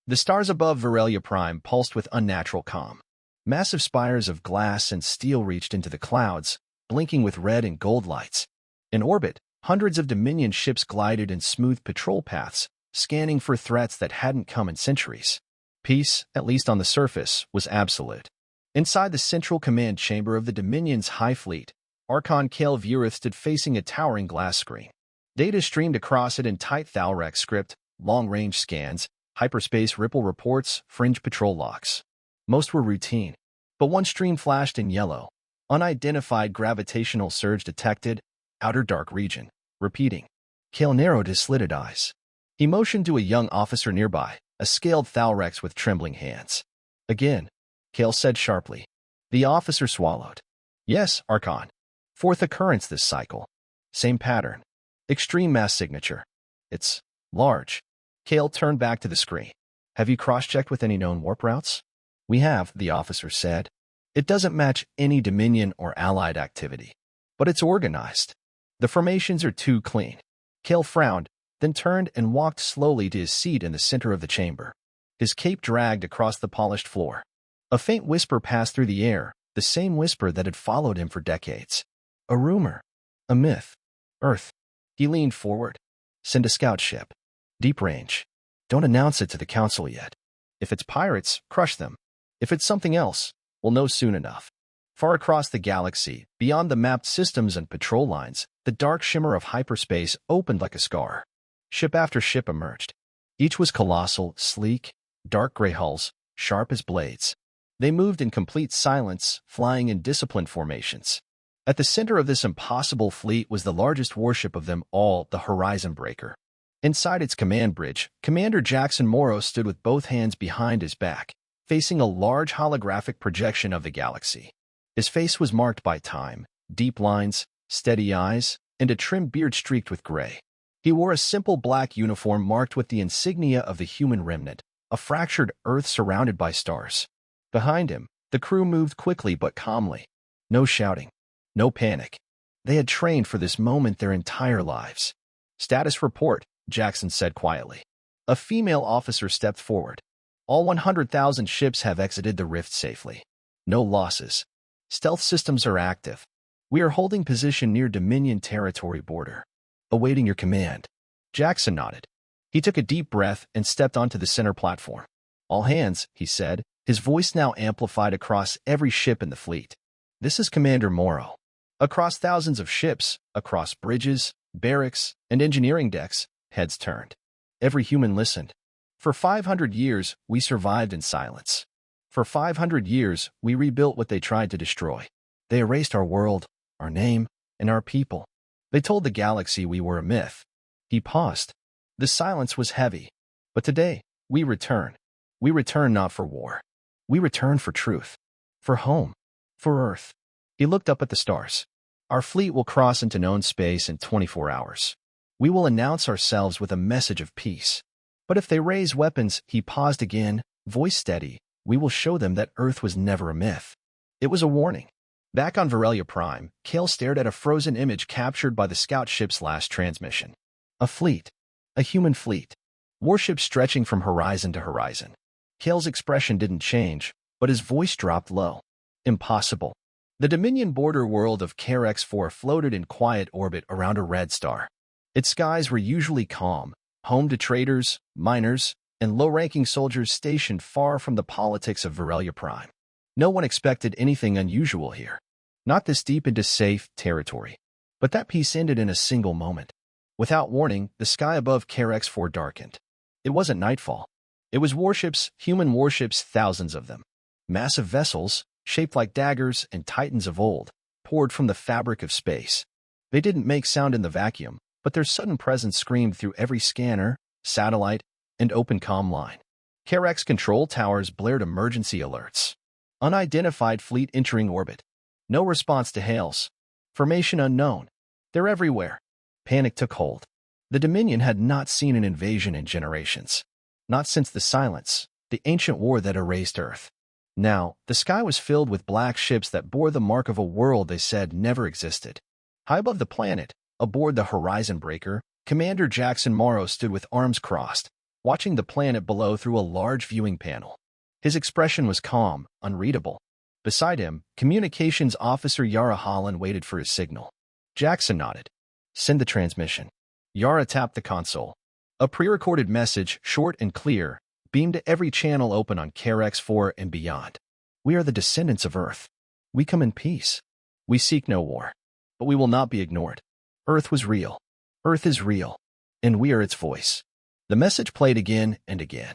The stars above Varelia Prime pulsed with unnatural calm. Massive spires of glass and steel reached into the clouds, blinking with red and gold lights. In orbit, hundreds of Dominion ships glided in smooth patrol paths, scanning for threats that hadn't come in centuries. Peace, at least on the surface, was absolute. Inside the central command chamber of the Dominion's High Fleet, Archon Kale Vurith stood facing a towering glass screen. Data streamed across it in tight Thalrex script, long-range scans, hyperspace ripple reports, fringe patrol logs. Most were routine, but one stream flashed in yellow. Unidentified gravitational surge detected, outer dark region. Repeating. Kale narrowed his slitted eyes. He motioned to a young officer nearby, a scaled Thalrex with trembling hands. Again, Kale said sharply. The officer swallowed. Yes, Archon. Fourth occurrence this cycle. Same pattern. Extreme mass signature. It's large. Kale turned back to the screen. Have you cross-checked with any known warp routes? We have, the officer said. It doesn't match any Dominion or Allied activity. But it's organized. The formations are too clean. Kale frowned, then turned and walked slowly to his seat in the center of the chamber. His cape dragged across the polished floor. A faint whisper passed through the air, the same whisper that had followed him for decades. A rumor. A myth. Earth. He leaned forward. Send a scout ship. Deep range. Don't announce it to the council yet. If it's pirates, crush them. If it's something else, we'll know soon enough. Far across the galaxy, beyond the mapped systems and patrol lines, the dark shimmer of hyperspace opened like a scar. Ship after ship emerged. Each was colossal, sleek, dark gray hulls, sharp as blades. They moved in complete silence, flying in disciplined formations. At the center of this impossible fleet was the largest warship of them all, the Horizon Breaker. Inside its command bridge, Commander Jackson Morrow stood with both hands behind his back, facing a large holographic projection of the galaxy. His face was marked by time, deep lines, steady eyes, and a trim beard streaked with gray. He wore a simple black uniform marked with the insignia of the human remnant, a fractured Earth surrounded by stars. Behind him, the crew moved quickly but calmly. No shouting. No panic. They had trained for this moment their entire lives. Status report, Jackson said quietly. A female officer stepped forward. All 100,000 ships have exited the rift safely. No losses. Stealth systems are active. We are holding position near Dominion territory border. Awaiting your command. Jackson nodded. He took a deep breath and stepped onto the center platform. All hands, he said, his voice now amplified across every ship in the fleet. This is Commander Morrow. Across thousands of ships, across bridges, barracks, and engineering decks, heads turned. Every human listened. For 500 years, we survived in silence. For 500 years, we rebuilt what they tried to destroy. They erased our world, our name, and our people. They told the galaxy we were a myth. He paused. The silence was heavy. But today, we return. We return not for war. We return for truth. For home. For Earth. He looked up at the stars. Our fleet will cross into known space in 24 hours. We will announce ourselves with a message of peace. But if they raise weapons, he paused again, voice steady, we will show them that Earth was never a myth. It was a warning. Back on Varelia Prime, Kale stared at a frozen image captured by the scout ship's last transmission. A fleet. A human fleet. Warships stretching from horizon to horizon. Kale's expression didn't change, but his voice dropped low. Impossible. The Dominion border world of Carex-4 floated in quiet orbit around a red star. Its skies were usually calm, home to traders, miners, and low-ranking soldiers stationed far from the politics of Varelia Prime. No one expected anything unusual here. Not this deep into safe territory. But that peace ended in a single moment. Without warning, the sky above Carex-4 darkened. It wasn't nightfall. It was warships, human warships, thousands of them. Massive vessels, shaped like daggers and titans of old, poured from the fabric of space. They didn't make sound in the vacuum, but their sudden presence screamed through every scanner, satellite, and open comm line. Carex control towers blared emergency alerts. Unidentified fleet entering orbit. No response to hails. Formation unknown. They're everywhere. Panic took hold. The Dominion had not seen an invasion in generations. Not since the Silence, the ancient war that erased Earth. Now, the sky was filled with black ships that bore the mark of a world they said never existed. High above the planet, aboard the Horizon Breaker, Commander Jackson Morrow stood with arms crossed. watching the planet below through a large viewing panel. His expression was calm, unreadable. Beside him, Communications Officer Yara Holland waited for his signal. Jackson nodded. Send the transmission. Yara tapped the console. A pre-recorded message, short and clear, beamed to every channel open on KRX-4 and beyond. We are the descendants of Earth. We come in peace. We seek no war. But we will not be ignored. Earth was real. Earth is real. And we are its voice. The message played again and again.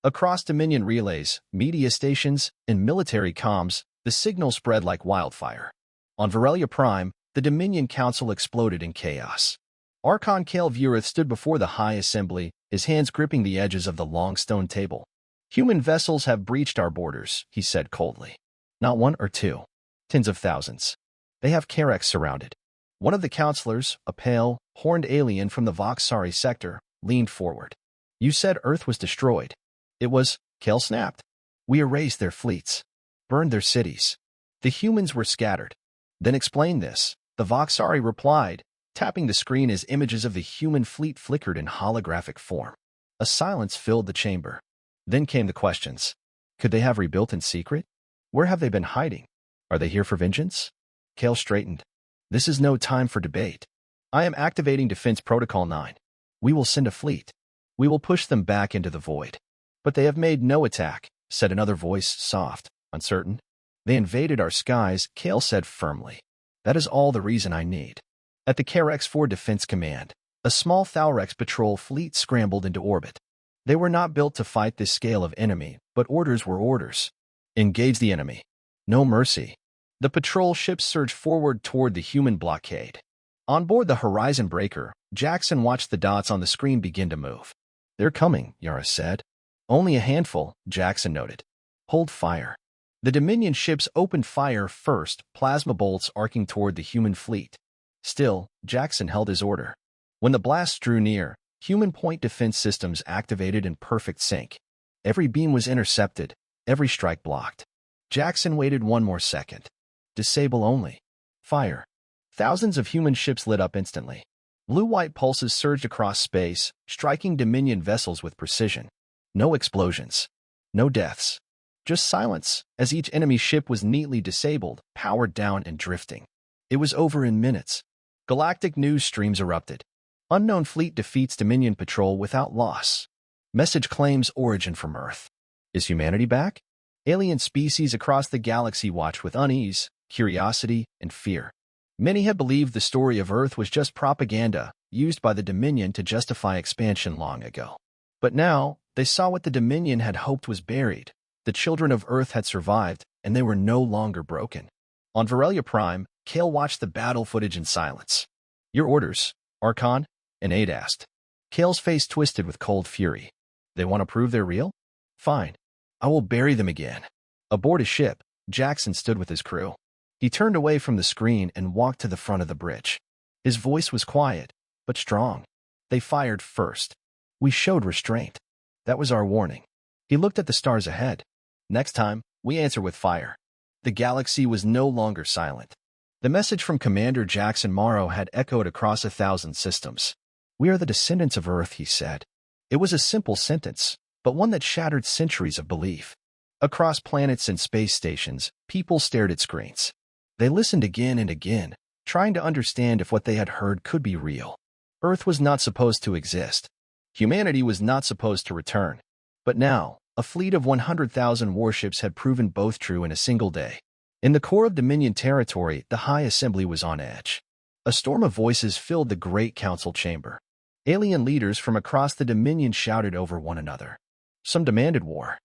Across Dominion relays, media stations, and military comms, the signal spread like wildfire. On Varelia Prime, the Dominion Council exploded in chaos. Archon Kale Vurith stood before the High Assembly, his hands gripping the edges of the long stone table. Human vessels have breached our borders, he said coldly. Not one or two. Tens of thousands. They have Karex surrounded. One of the counselors, a pale, horned alien from the Voxari sector, leaned forward. You said Earth was destroyed. It was, Kale snapped. We erased their fleets. Burned their cities. The humans were scattered. Then explain this, the Voxari replied, tapping the screen as images of the human fleet flickered in holographic form. A silence filled the chamber. Then came the questions. Could they have rebuilt in secret? Where have they been hiding? Are they here for vengeance? Kale straightened. This is no time for debate. I am activating Defense Protocol 9. We will send a fleet. We will push them back into the void. But they have made no attack, said another voice, soft, uncertain. They invaded our skies, Kale said firmly. That is all the reason I need. At the KRX-4 Defense Command, a small Thalrex patrol fleet scrambled into orbit. They were not built to fight this scale of enemy, but orders were orders. Engage the enemy. No mercy. The patrol ships surged forward toward the human blockade. On board the Horizon Breaker, Jackson watched the dots on the screen begin to move. They're coming, Yara said. Only a handful, Jackson noted. Hold fire. The Dominion ships opened fire first, plasma bolts arcing toward the human fleet. Still, Jackson held his order. When the blasts drew near, human point defense systems activated in perfect sync. Every beam was intercepted, every strike blocked. Jackson waited one more second. Disable only. Fire. Thousands of human ships lit up instantly. Blue-white pulses surged across space, striking Dominion vessels with precision. No explosions. No deaths. Just silence, as each enemy ship was neatly disabled, powered down and drifting. It was over in minutes. Galactic news streams erupted. Unknown fleet defeats Dominion patrol without loss. Message claims origin from Earth. Is humanity back? Alien species across the galaxy watched with unease, curiosity, and fear. Many had believed the story of Earth was just propaganda, used by the Dominion to justify expansion long ago. But now, they saw what the Dominion had hoped was buried. The children of Earth had survived, and they were no longer broken. On Varelia Prime, Kale watched the battle footage in silence. Your orders, Archon? An aide asked. Kale's face twisted with cold fury. They want to prove they're real? Fine. I will bury them again. Aboard a ship, Jackson stood with his crew. He turned away from the screen and walked to the front of the bridge. His voice was quiet, but strong. They fired first. We showed restraint. That was our warning. He looked at the stars ahead. Next time, we answer with fire. The galaxy was no longer silent. The message from Commander Jackson Morrow had echoed across 1,000 systems. We are the descendants of Earth, he said. It was a simple sentence, but one that shattered centuries of belief. Across planets and space stations, people stared at screens. They listened again and again, trying to understand if what they had heard could be real. Earth was not supposed to exist. Humanity was not supposed to return. But now, a fleet of 100,000 warships had proven both true in a single day. In the core of Dominion territory, the High Assembly was on edge. A storm of voices filled the Great Council chamber. Alien leaders from across the Dominion shouted over one another. Some demanded war.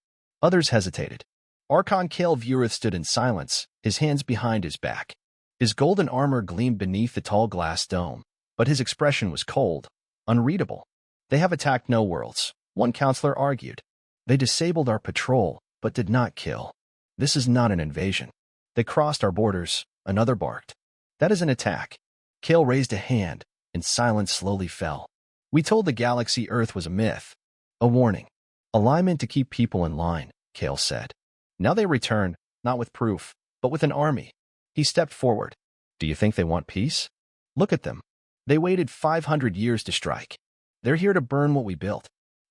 Others hesitated. Archon Kale Vurith stood in silence, his hands behind his back. His golden armor gleamed beneath the tall glass dome, but his expression was cold, unreadable. They have attacked no worlds, one counselor argued. They disabled our patrol, but did not kill. This is not an invasion. They crossed our borders, another barked. That is an attack. Kale raised a hand, and silence slowly fell. We told the galaxy Earth was a myth. A warning. A lie meant to keep people in line, Kale said. Now they return, not with proof, but with an army. He stepped forward. Do you think they want peace? Look at them. They waited 500 years to strike. They're here to burn what we built.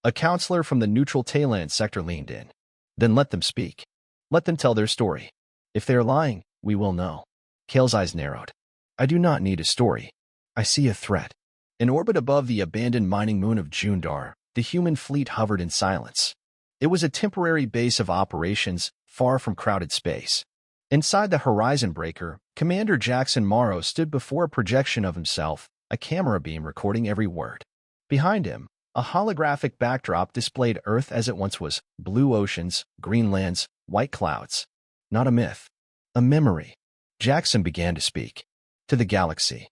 A counselor from the neutral Tayland sector leaned in. Then let them speak. Let them tell their story. If they are lying, we will know. Kale's eyes narrowed. I do not need a story. I see a threat. In orbit above the abandoned mining moon of Jundar, the human fleet hovered in silence. It was a temporary base of operations, far from crowded space. Inside the horizon breaker, Commander Jackson Morrow stood before a projection of himself, a camera beam recording every word. Behind him, a holographic backdrop displayed Earth as it once was, blue oceans, green lands, white clouds. Not a myth. A memory. Jackson began to speak. To the galaxy.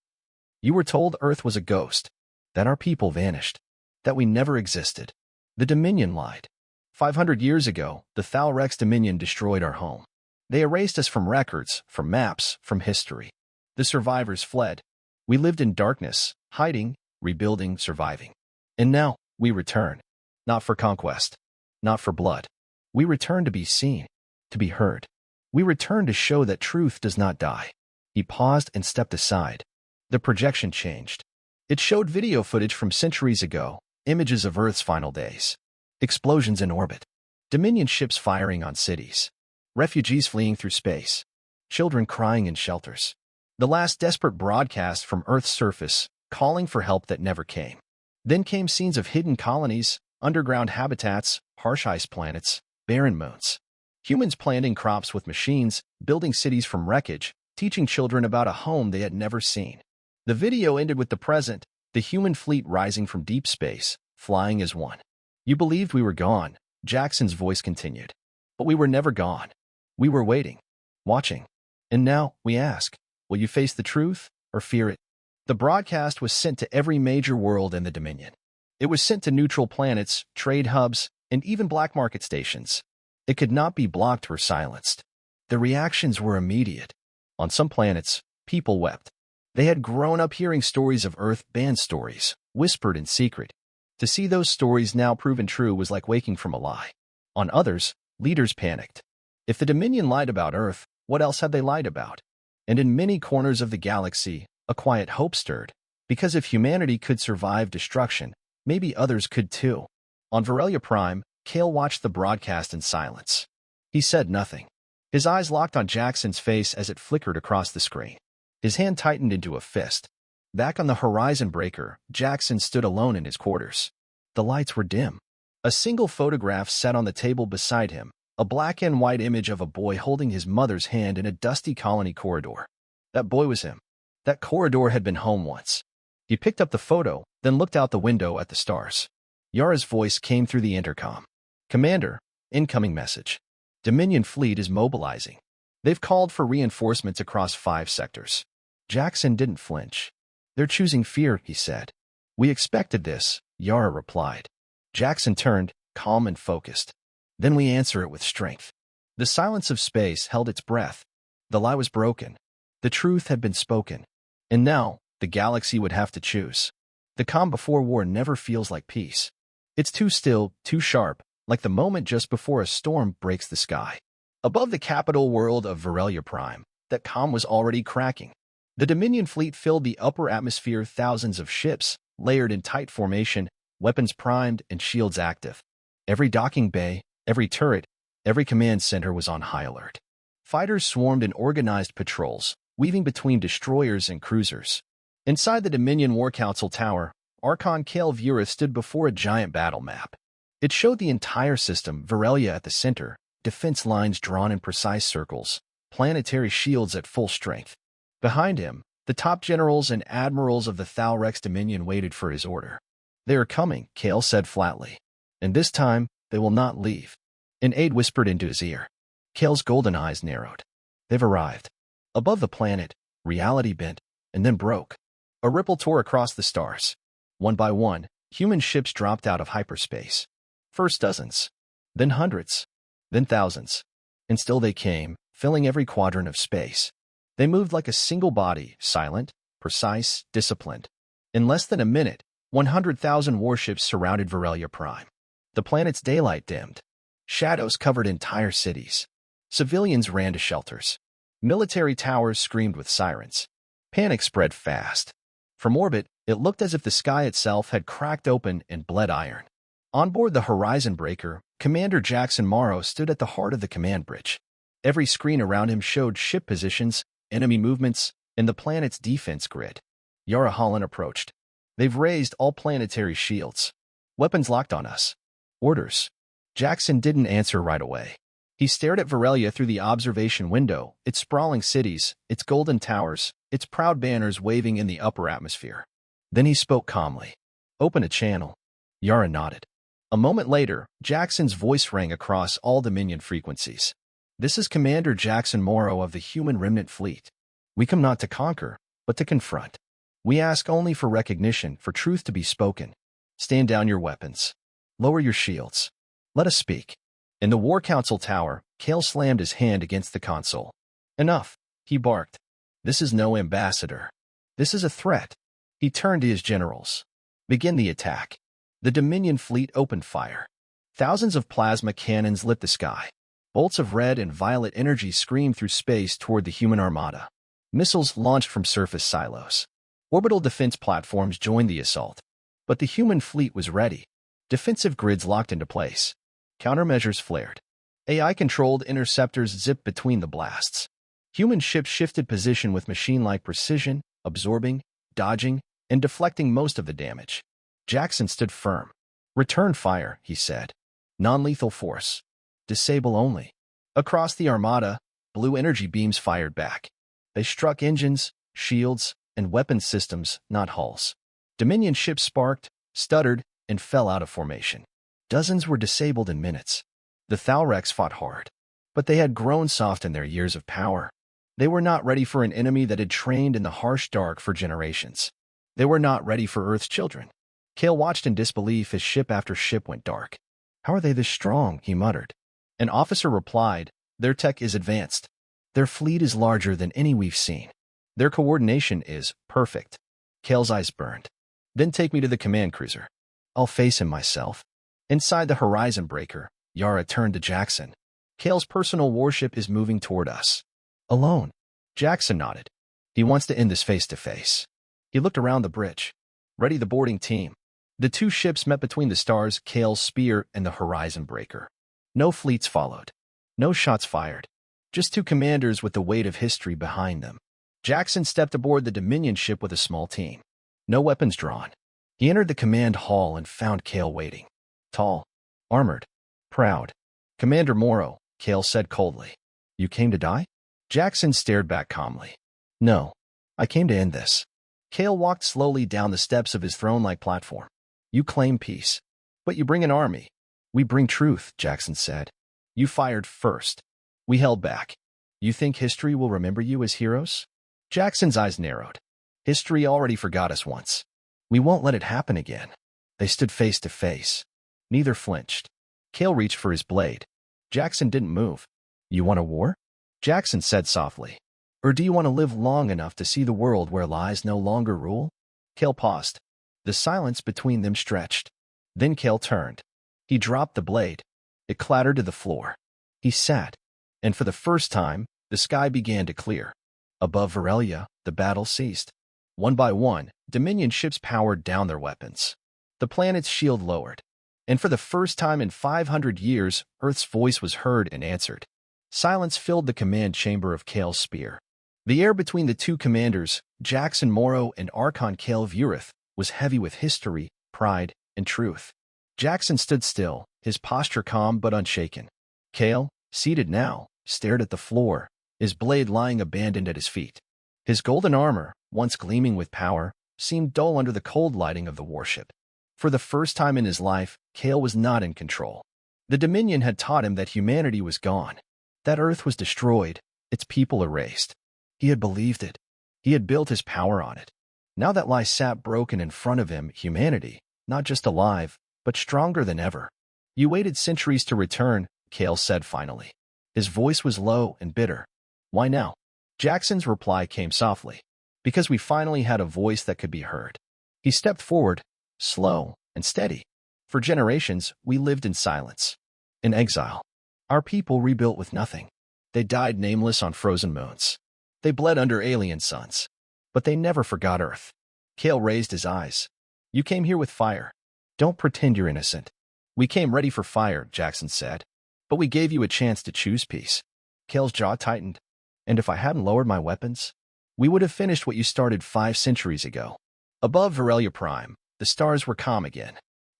You were told Earth was a ghost, that our people vanished, that we never existed. The Dominion lied. 500 years ago, the Thalrex Dominion destroyed our home. They erased us from records, from maps, from history. The survivors fled. We lived in darkness, hiding, rebuilding, surviving. And now, we return. Not for conquest. Not for blood. We return to be seen, to be heard. We return to show that truth does not die. He paused and stepped aside. The projection changed. It showed video footage from centuries ago, images of Earth's final days. Explosions in orbit. Dominion ships firing on cities. Refugees fleeing through space. Children crying in shelters. The last desperate broadcast from Earth's surface, calling for help that never came. Then came scenes of hidden colonies, underground habitats, harsh ice planets, barren moons. Humans planting crops with machines, building cities from wreckage, teaching children about a home they had never seen. The video ended with the present, the human fleet rising from deep space, flying as one. You believed we were gone, Jackson's voice continued. But we were never gone. We were waiting, watching. And now, we ask, will you face the truth or fear it? The broadcast was sent to every major world in the Dominion. It was sent to neutral planets, trade hubs, and even black market stations. It could not be blocked or silenced. The reactions were immediate. On some planets, people wept. They had grown up hearing stories of Earth, banned stories, whispered in secret. To see those stories now proven true was like waking from a lie. On others, leaders panicked. If the Dominion lied about Earth, what else had they lied about? And in many corners of the galaxy, a quiet hope stirred. Because if humanity could survive destruction, maybe others could too. On Varelia Prime, Kale watched the broadcast in silence. He said nothing. His eyes locked on Jackson's face as it flickered across the screen. His hand tightened into a fist. Back on the horizon breaker, Jackson stood alone in his quarters. The lights were dim. A single photograph sat on the table beside him, a black and white image of a boy holding his mother's hand in a dusty colony corridor. That boy was him. That corridor had been home once. He picked up the photo, then looked out the window at the stars. Yara's voice came through the intercom. Commander, incoming message. Dominion fleet is mobilizing. They've called for reinforcements across 5 sectors. Jackson didn't flinch. They're choosing fear, he said. We expected this, Yara replied. Jackson turned, calm and focused. Then we answer it with strength. The silence of space held its breath. The lie was broken. The truth had been spoken. And now, the galaxy would have to choose. The calm before war never feels like peace. It's too still, too sharp, like the moment just before a storm breaks the sky. Above the capital world of Varelia Prime, that calm was already cracking. The Dominion fleet filled the upper atmosphere, thousands of ships, layered in tight formation, weapons primed and shields active. Every docking bay, every turret, every command center was on high alert. Fighters swarmed in organized patrols, weaving between destroyers and cruisers. Inside the Dominion War Council Tower, Archon Kale Vura stood before a giant battle map. It showed the entire system, Varelia at the center, defense lines drawn in precise circles, planetary shields at full strength. Behind him, the top generals and admirals of the Thalrex Dominion waited for his order. They are coming, Kale said flatly. And this time, they will not leave. An aide whispered into his ear. Kale's golden eyes narrowed. They've arrived. Above the planet, reality bent, and then broke. A ripple tore across the stars. One by one, human ships dropped out of hyperspace. First dozens, then hundreds, then thousands. And still they came, filling every quadrant of space. They moved like a single body, silent, precise, disciplined. In less than a minute, 100,000 warships surrounded Varelia Prime. The planet's daylight dimmed. Shadows covered entire cities. Civilians ran to shelters. Military towers screamed with sirens. Panic spread fast. From orbit, it looked as if the sky itself had cracked open and bled iron. On board the Horizon Breaker, Commander Jackson Morrow stood at the heart of the command bridge. Every screen around him showed ship positions, enemy movements, and the planet's defense grid. Yara Holland approached. They've raised all planetary shields. Weapons locked on us. Orders. Jackson didn't answer right away. He stared at Varelia through the observation window, its sprawling cities, its golden towers, its proud banners waving in the upper atmosphere. Then he spoke calmly. Open a channel. Yara nodded. A moment later, Jackson's voice rang across all Dominion frequencies. This is Commander Jackson Morrow of the Human Remnant Fleet. We come not to conquer, but to confront. We ask only for recognition, for truth to be spoken. Stand down your weapons. Lower your shields. Let us speak. In the War Council tower, Kale slammed his hand against the console. Enough, he barked. This is no ambassador. This is a threat. He turned to his generals. Begin the attack. The Dominion fleet opened fire. Thousands of plasma cannons lit the sky. Bolts of red and violet energy screamed through space toward the human armada. Missiles launched from surface silos. Orbital defense platforms joined the assault. But the human fleet was ready. Defensive grids locked into place. Countermeasures flared. AI-controlled interceptors zipped between the blasts. Human ships shifted position with machine-like precision, absorbing, dodging, and deflecting most of the damage. Jackson stood firm. Return fire, he said. Non-lethal force. Disable only. Across the armada, blue energy beams fired back. They struck engines, shields, and weapons systems, not hulls. Dominion ships sparked, stuttered, and fell out of formation. Dozens were disabled in minutes. The Thalrex fought hard, but they had grown soft in their years of power. They were not ready for an enemy that had trained in the harsh dark for generations. They were not ready for Earth's children. Kale watched in disbelief as ship after ship went dark. How are they this strong? He muttered. An officer replied, their tech is advanced. Their fleet is larger than any we've seen. Their coordination is perfect. Kale's eyes burned. Then take me to the command cruiser. I'll face him myself. Inside the Horizon Breaker, Yara turned to Jackson. Kale's personal warship is moving toward us. Alone. Jackson nodded. He wants to end this face-to-face. He looked around the bridge. Ready the boarding team. The two ships met between the stars, Kale's Spear and the Horizon Breaker. No fleets followed. No shots fired. Just two commanders with the weight of history behind them. Jackson stepped aboard the Dominion ship with a small team. No weapons drawn. He entered the command hall and found Kale waiting. Tall, armored, proud. Commander Morrow, Kale said coldly. You came to die? Jackson stared back calmly. No, I came to end this. Kale walked slowly down the steps of his throne-like platform. You claim peace, but you bring an army. We bring truth, Jackson said. You fired first. We held back. You think history will remember you as heroes? Jackson's eyes narrowed. History already forgot us once. We won't let it happen again. They stood face to face. Neither flinched. Kale reached for his blade. Jackson didn't move. You want a war? Jackson said softly. Or do you want to live long enough to see the world where lies no longer rule? Kale paused. The silence between them stretched. Then Kale turned. He dropped the blade. It clattered to the floor. He sat. And for the first time, the sky began to clear. Above Varelia, the battle ceased. One by one, Dominion ships powered down their weapons. The planet's shield lowered. And for the first time in 500 years, Earth's voice was heard and answered. Silence filled the command chamber of Kale's Spear. The air between the two commanders, Jackson Morrow and Archon Kale Vurith, was heavy with history, pride, and truth. Jackson stood still, his posture calm but unshaken. Kale, seated now, stared at the floor, his blade lying abandoned at his feet. His golden armor, once gleaming with power, seemed dull under the cold lighting of the warship. For the first time in his life, Kale was not in control. The Dominion had taught him that humanity was gone, that Earth was destroyed, its people erased. He had believed it. He had built his power on it. Now that lie sat broken in front of him, humanity, not just alive, but stronger than ever. You waited centuries to return, Kale said finally. His voice was low and bitter. Why now? Jackson's reply came softly. Because we finally had a voice that could be heard. He stepped forward, slow and steady. For generations, we lived in silence, in exile. Our people rebuilt with nothing. They died nameless on frozen moons. They bled under alien suns. But they never forgot Earth. Kale raised his eyes. You came here with fire. Don't pretend you're innocent. We came ready for fire, Jackson said. But we gave you a chance to choose peace. Kale's jaw tightened. And if I hadn't lowered my weapons, we would have finished what you started 5 centuries ago. Above Varelia Prime, the stars were calm again.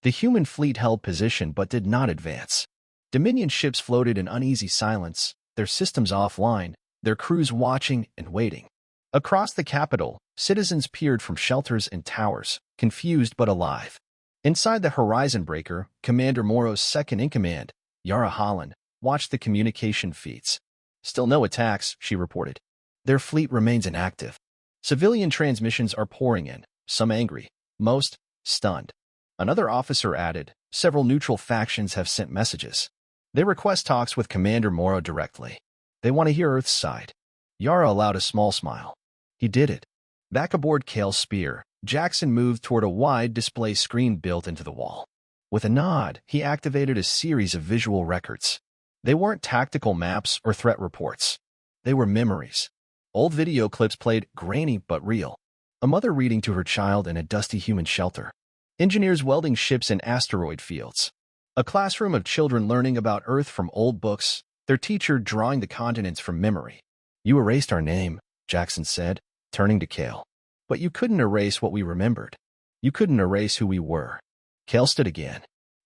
The human fleet held position but did not advance. Dominion ships floated in uneasy silence, their systems offline, their crews watching and waiting. Across the capital, citizens peered from shelters and towers, confused but alive. Inside the Horizon Breaker, Commander Morrow's second-in-command, Yara Holland, watched the communication feeds. Still no attacks, she reported. Their fleet remains inactive. Civilian transmissions are pouring in, some angry, most stunned. Another officer added, several neutral factions have sent messages. They request talks with Commander Morrow directly. They want to hear Earth's side. Yara allowed a small smile. He did it. Back aboard Kale's spear, Jackson moved toward a wide display screen built into the wall. With a nod, he activated a series of visual records. They weren't tactical maps or threat reports. They were memories. Old video clips played, grainy but real. A mother reading to her child in a dusty human shelter. Engineers welding ships in asteroid fields. A classroom of children learning about Earth from old books, their teacher drawing the continents from memory. You erased our name, Jackson said, turning to Kale. But you couldn't erase what we remembered. You couldn't erase who we were. Kale stood again.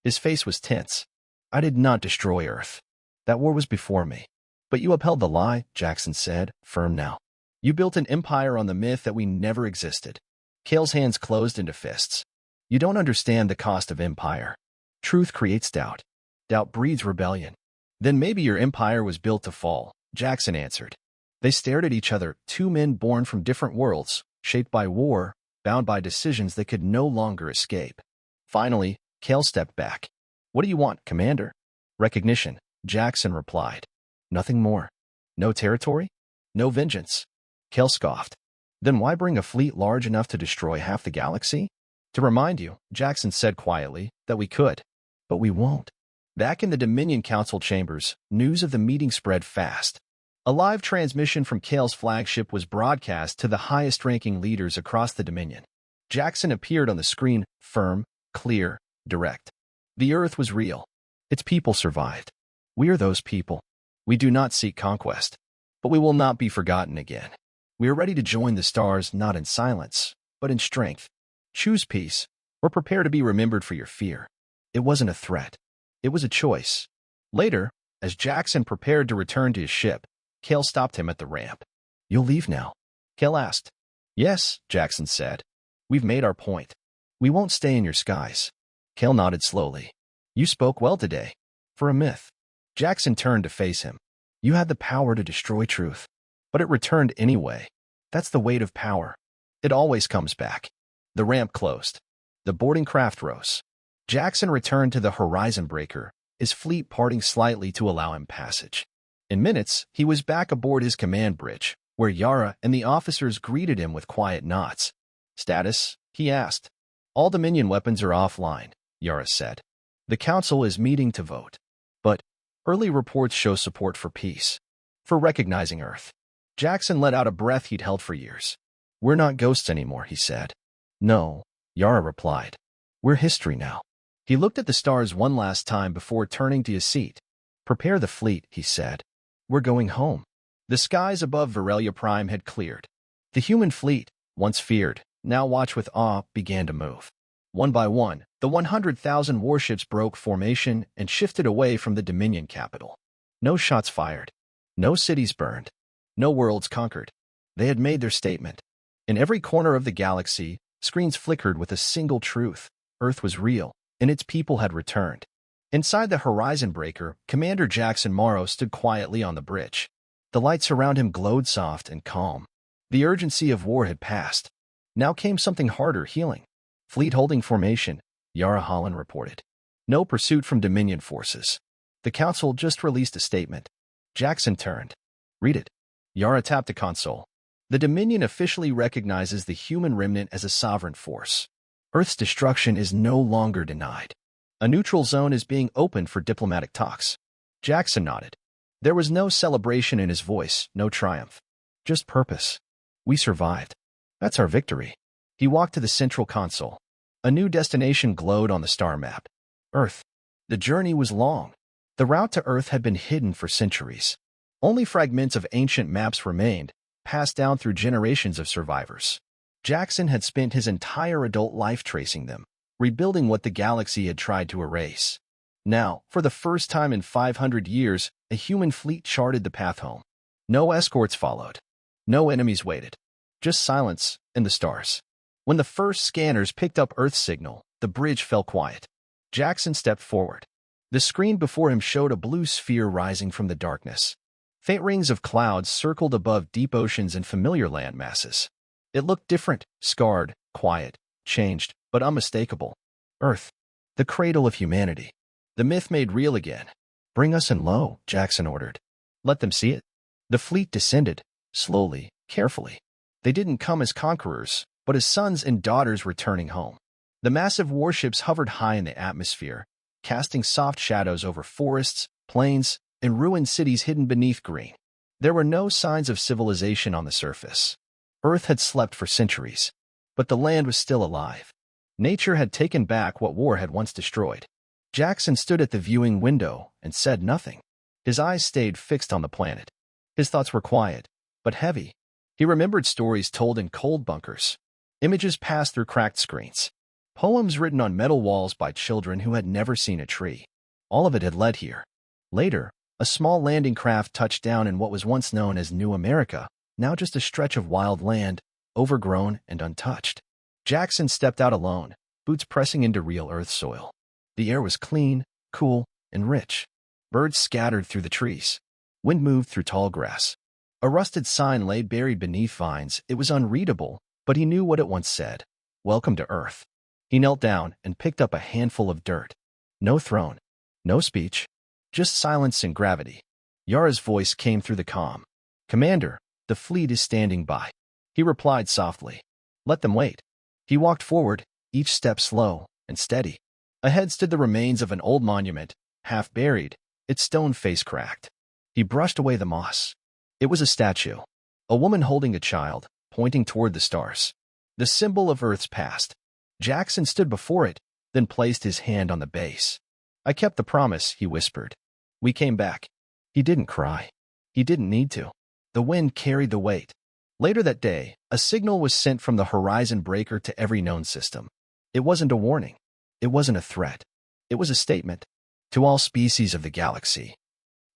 His face was tense. I did not destroy Earth. That war was before me. But you upheld the lie, Jackson said, firm now. You built an empire on the myth that we never existed. Kale's hands closed into fists. You don't understand the cost of empire. Truth creates doubt. Doubt breeds rebellion. Then maybe your empire was built to fall, Jackson answered. They stared at each other, 2 men born from different worlds, shaped by war, bound by decisions they could no longer escape. Finally, Kale stepped back. What do you want, Commander? Recognition, Jackson replied. Nothing more. No territory? No vengeance. Kale scoffed. Then why bring a fleet large enough to destroy half the galaxy? To remind you, Jackson said quietly, that we could. But we won't. Back in the Dominion Council chambers, news of the meeting spread fast. A live transmission from Kale's flagship was broadcast to the highest-ranking leaders across the Dominion. Jackson appeared on the screen, firm, clear, direct. The Earth was real. Its people survived. We are those people. We do not seek conquest. But we will not be forgotten again. We are ready to join the stars not in silence, but in strength. Choose peace, or prepare to be remembered for your fear. It wasn't a threat. It was a choice. Later, as Jackson prepared to return to his ship, Kale stopped him at the ramp. You'll leave now? Kale asked. Yes, Jackson said. We've made our point. We won't stay in your skies. Kale nodded slowly. You spoke well today. For a myth. Jackson turned to face him. You had the power to destroy truth. But it returned anyway. That's the weight of power. It always comes back. The ramp closed. The boarding craft rose. Jackson returned to the Horizon Breaker, his fleet parting slightly to allow him passage. In minutes, he was back aboard his command bridge, where Yara and the officers greeted him with quiet nods. Status? He asked. All Dominion weapons are offline, Yara said. The Council is meeting to vote. But early reports show support for peace. For recognizing Earth. Jackson let out a breath he'd held for years. We're not ghosts anymore, he said. No, Yara replied. We're history now. He looked at the stars one last time before turning to his seat. Prepare the fleet, he said. We're going home. The skies above Varelia Prime had cleared. The human fleet, once feared, now watched with awe, began to move. One by one, the 100,000 warships broke formation and shifted away from the Dominion capital. No shots fired. No cities burned. No worlds conquered. They had made their statement. In every corner of the galaxy, screens flickered with a single truth. Earth was real, and its people had returned. Inside the Horizon Breaker, Commander Jackson Morrow stood quietly on the bridge. The lights around him glowed soft and calm. The urgency of war had passed. Now came something harder, healing. Fleet holding formation, Yara Holland reported. No pursuit from Dominion forces. The Council just released a statement. Jackson turned. Read it. Yara tapped the console. The Dominion officially recognizes the human remnant as a sovereign force. Earth's destruction is no longer denied. A neutral zone is being opened for diplomatic talks. Jackson nodded. There was no celebration in his voice, no triumph. Just purpose. We survived. That's our victory. He walked to the central console. A new destination glowed on the star map. Earth. The journey was long. The route to Earth had been hidden for centuries. Only fragments of ancient maps remained, passed down through generations of survivors. Jackson had spent his entire adult life tracing them, rebuilding what the galaxy had tried to erase. Now, for the first time in 500 years, a human fleet charted the path home. No escorts followed. No enemies waited. Just silence and the stars. When the first scanners picked up Earth's signal, the bridge fell quiet. Jackson stepped forward. The screen before him showed a blue sphere rising from the darkness. Faint rings of clouds circled above deep oceans and familiar land masses. It looked different, scarred, quiet, changed, but unmistakable. Earth, the cradle of humanity. The myth made real again. "Bring us in low," Jackson ordered. "Let them see it." The fleet descended, slowly, carefully. They didn't come as conquerors, but as sons and daughters returning home. The massive warships hovered high in the atmosphere, casting soft shadows over forests, plains, and ruined cities hidden beneath green. There were no signs of civilization on the surface. Earth had slept for centuries, but the land was still alive. Nature had taken back what war had once destroyed. Jackson stood at the viewing window and said nothing. His eyes stayed fixed on the planet. His thoughts were quiet, but heavy. He remembered stories told in cold bunkers. Images passed through cracked screens. Poems written on metal walls by children who had never seen a tree. All of it had led here. Later, a small landing craft touched down in what was once known as New America, now just a stretch of wild land, overgrown and untouched. Jackson stepped out alone, boots pressing into real Earth soil. The air was clean, cool, and rich. Birds scattered through the trees. Wind moved through tall grass. A rusted sign lay buried beneath vines. It was unreadable, but he knew what it once said. "Welcome to Earth." He knelt down and picked up a handful of dirt. No throne, no speech, just silence and gravity. Yara's voice came through the calm. "Commander, the fleet is standing by." He replied softly. "Let them wait." He walked forward, each step slow and steady. Ahead stood the remains of an old monument, half buried, its stone face cracked. He brushed away the moss. It was a statue. A woman holding a child, pointing toward the stars. The symbol of Earth's past. Jackson stood before it, then placed his hand on the base. "I kept the promise," he whispered. "We came back." He didn't cry. He didn't need to. The wind carried the weight. Later that day, a signal was sent from the horizon breaker to every known system. It wasn't a warning. It wasn't a threat. It was a statement. To all species of the galaxy.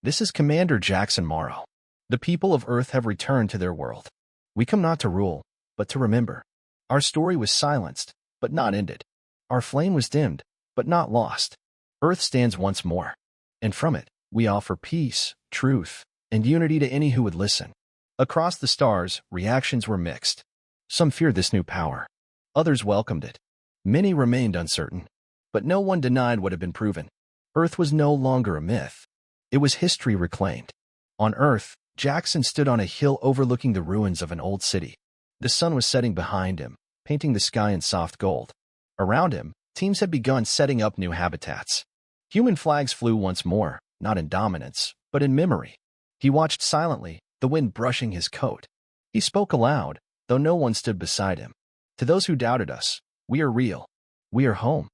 "This is Commander Jackson Morrow. The people of Earth have returned to their world. We come not to rule, but to remember. Our story was silenced, but not ended. Our flame was dimmed, but not lost. Earth stands once more. And from it, we offer peace, truth, and unity to any who would listen." Across the stars, reactions were mixed. Some feared this new power. Others welcomed it. Many remained uncertain. But no one denied what had been proven. Earth was no longer a myth. It was history reclaimed. On Earth, Jackson stood on a hill overlooking the ruins of an old city. The sun was setting behind him, painting the sky in soft gold. Around him, teams had begun setting up new habitats. Human flags flew once more, not in dominance, but in memory. He watched silently, the wind brushing his coat. He spoke aloud, though no one stood beside him. "To those who doubted us, we are real. We are home."